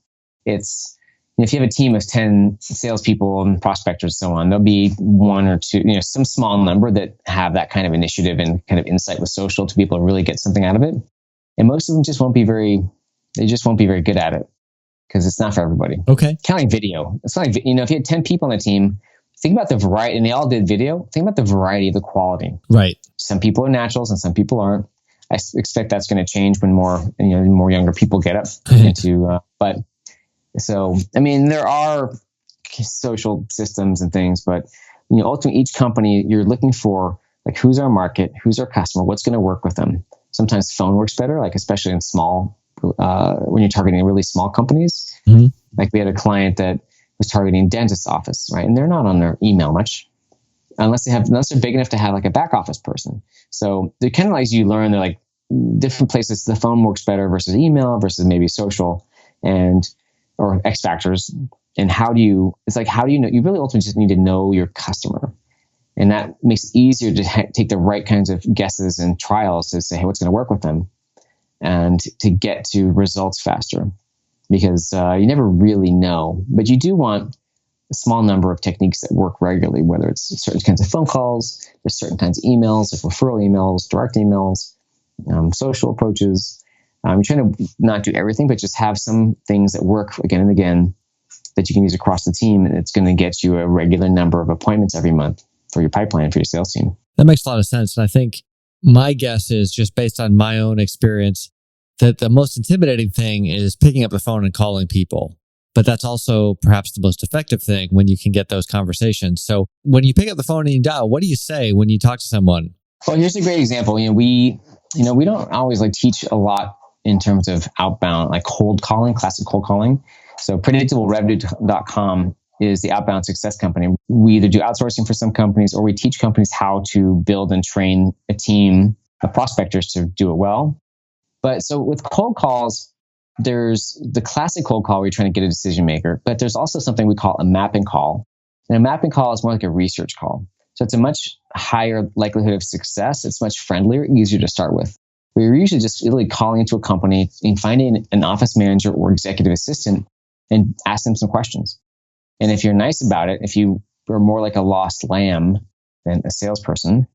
it's, if you have a team of 10 salespeople and prospectors and so on, there'll be one or two, some small number that have that kind of initiative and kind of insight with social to be able to really get something out of it. And most of them just won't be very good at it because it's not for everybody. Okay. Counting video. It's not like, if you had 10 people on the team, think about the variety, and they all did video, think about the variety of the quality. Right. Some people are naturals and some people aren't. I expect that's going to change when more younger people get up into, but so, I mean, there are social systems and things, but ultimately each company, you're looking for like, who's our market, who's our customer, what's going to work with them. Sometimes phone works better, like especially in small, when you're targeting really small companies. Mm-hmm. Like we had a client that was targeting dentist's office, right? And they're not on their email much unless they're big enough to have like a back office person. So they kind of like, you learn, they're like different places. The phone works better versus email versus maybe social or X factors. And how do you know? You really ultimately just need to know your customer. And that makes it easier to take the right kinds of guesses and trials to say, hey, what's going to work with them and to get to results faster, because you never really know, but you do want a small number of techniques that work regularly, whether it's certain kinds of phone calls, there's certain kinds of emails, like referral emails, direct emails, social approaches. You're trying to not do everything, but just have some things that work again and again that you can use across the team. And it's going to get you a regular number of appointments every month for your pipeline, for your sales team. That makes a lot of sense. And I think my guess is, just based on my own experience, that the most intimidating thing is picking up the phone and calling people. But that's also perhaps the most effective thing when you can get those conversations. So when you pick up the phone and you dial, what do you say when you talk to someone? Well, here's a great example. We don't always teach a lot in terms of outbound, like cold calling, classic cold calling. So predictablerevenue.com is the outbound success company. We either do outsourcing for some companies, or we teach companies how to build and train a team of prospectors to do it well. But so with cold calls, there's the classic cold call where you're trying to get a decision maker, but there's also something we call a mapping call. And a mapping call is more like a research call. So it's a much higher likelihood of success. It's much friendlier, easier to start with. We're usually just really calling into a company and finding an office manager or executive assistant and ask them some questions. And if you're nice about it, if you are more like a lost lamb than a salesperson,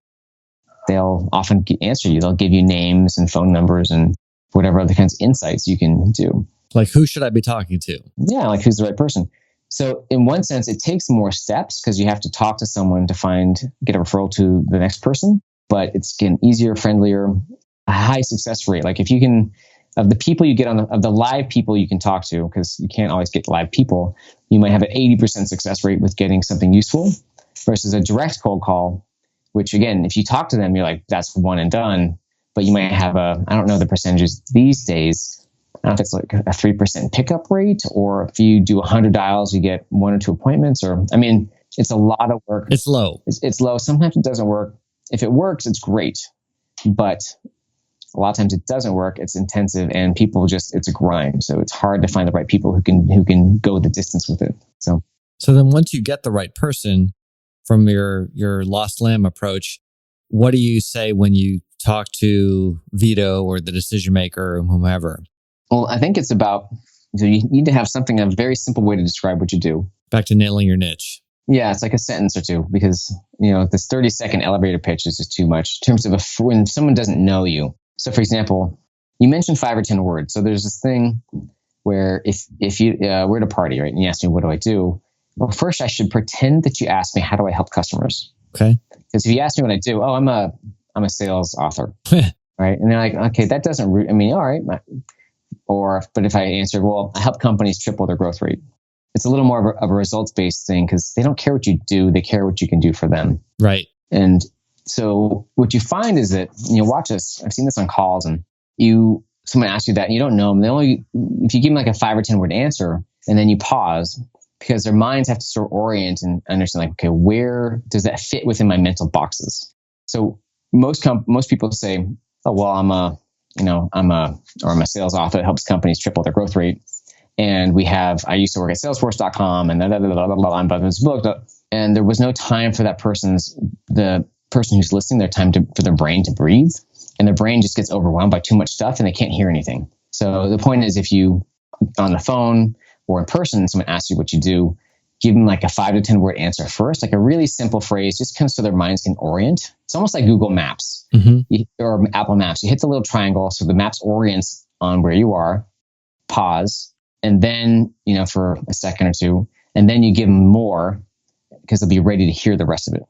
they'll often answer you. They'll give you names and phone numbers and whatever other kinds of insights you can do. Like, who should I be talking to? Yeah, like who's the right person. So in one sense, it takes more steps because you have to talk to someone to get a referral to the next person, but it's getting easier, friendlier, a high success rate. Like if you can, of the people you get of the live people you can talk to, because you can't always get live people, you might have an 80% success rate with getting something useful versus a direct cold call, which again, if you talk to them, you're like, that's one and done. But you might have I don't know the percentages these days. I don't know if it's like a 3% pickup rate, or if you do 100 dials, you get 1 or 2 appointments, it's a lot of work. It's low. It's low. Sometimes it doesn't work. If it works, it's great. But a lot of times it doesn't work. It's intensive, and people it's a grind. So it's hard to find the right people who can go the distance with it. So then once you get the right person from your lost lamb approach, what do you say when you talk to Vito or the decision maker or whomever? Well, I think it's about, so you need to have a very simple way to describe what you do. Back to nailing your niche. Yeah, it's like a sentence or two, because this 30-second elevator pitch is just too much in terms of when someone doesn't know you. So for example, you mentioned 5 or 10 words. So there's this thing where if you we're at a party, right, and you ask me, what do I do? Well, first I should pretend that you asked me, how do I help customers? Okay. Because if you ask me what I do, I'm a sales author, right? And they're like, okay, that doesn't all right. But if I answered, well, I help companies triple their growth rate, it's a little more of a results-based thing, because they don't care what you do, they care what you can do for them. Right. And so what you find is that, watch this, I've seen this on calls, and someone asks you that and you don't know them. If you give them like a 5 or 10 word answer and then you pause, because their minds have to sort of orient and understand, like, okay, where does that fit within my mental boxes? So most people say, oh, well, I'm a sales author that helps companies triple their growth rate. And I used to work at Salesforce.com and and there was no time for the person who's listening, for their brain to breathe and their brain just gets overwhelmed by too much stuff and they can't hear anything. So the point is, if you on the phone or in person, someone asks you what you do, give them like a 5 to 10 word answer first, like a really simple phrase, just kind of so their minds can orient. It's almost like Google Maps or Apple Maps. You hit the little triangle so the maps orients on where you are, pause, and then, for a second or two, and then you give them more because they'll be ready to hear the rest of it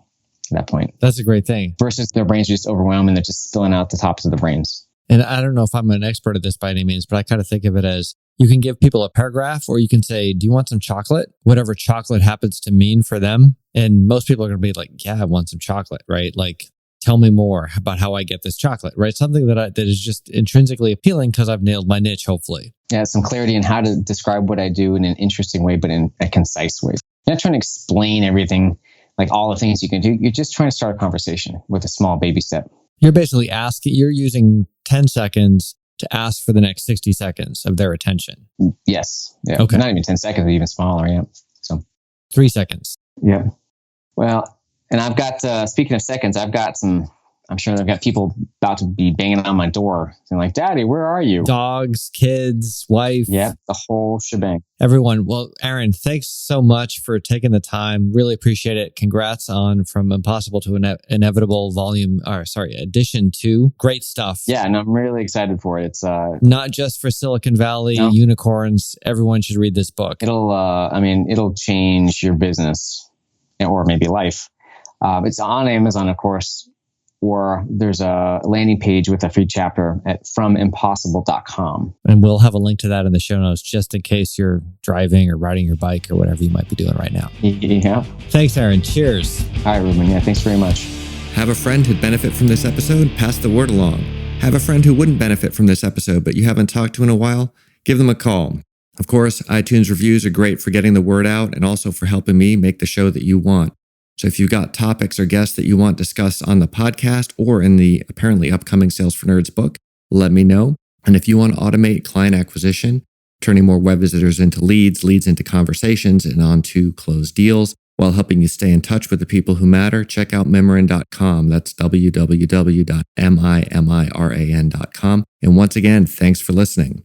at that point. That's a great thing. Versus their brains are just overwhelmed and they're just spilling out the tops of the brains. And I don't know if I'm an expert at this by any means, but I kind of think of it as you can give people a paragraph, or you can say, do you want some chocolate? Whatever chocolate happens to mean for them. And most people are going to be like, yeah, I want some chocolate, right? Like, tell me more about how I get this chocolate, right? Something that is just intrinsically appealing because I've nailed my niche, hopefully. Yeah, some clarity in how to describe what I do in an interesting way, but in a concise way. You're not trying to explain everything, like all the things you can do. You're just trying to start a conversation with a small baby step. You're basically you're using 10 seconds to ask for the next 60 seconds of their attention. Yes. Yeah. Okay. Not even 10 seconds, even smaller. Yeah. So 3 seconds. Yeah. Well, and I've got, speaking of seconds, I'm sure I've got people about to be banging on my door saying like, Daddy, where are you? Dogs, kids, wife. Yeah. The whole shebang. Everyone. Well, Aaron, thanks so much for taking the time. Really appreciate it. Congrats on From Impossible to Inevitable edition 2. Great stuff. Yeah. And I'm really excited for it. It's not just for Silicon Valley unicorns. Everyone should read this book. It'll change your business or maybe life. It's on Amazon, of course, or there's a landing page with a free chapter at fromimpossible.com. And we'll have a link to that in the show notes, just in case you're driving or riding your bike or whatever you might be doing right now. Yeah. Thanks, Aaron. Cheers. All right, Ruben. Yeah, thanks very much. Have a friend who'd benefit from this episode? Pass the word along. Have a friend who wouldn't benefit from this episode, but you haven't talked to in a while? Give them a call. Of course, iTunes reviews are great for getting the word out and also for helping me make the show that you want. So if you've got topics or guests that you want discussed on the podcast or in the apparently upcoming Sales for Nerds book, let me know. And if you want to automate client acquisition, turning more web visitors into leads into conversations and onto closed deals, while helping you stay in touch with the people who matter, check out Mimiran.com. That's www.mimiran.com. And once again, thanks for listening.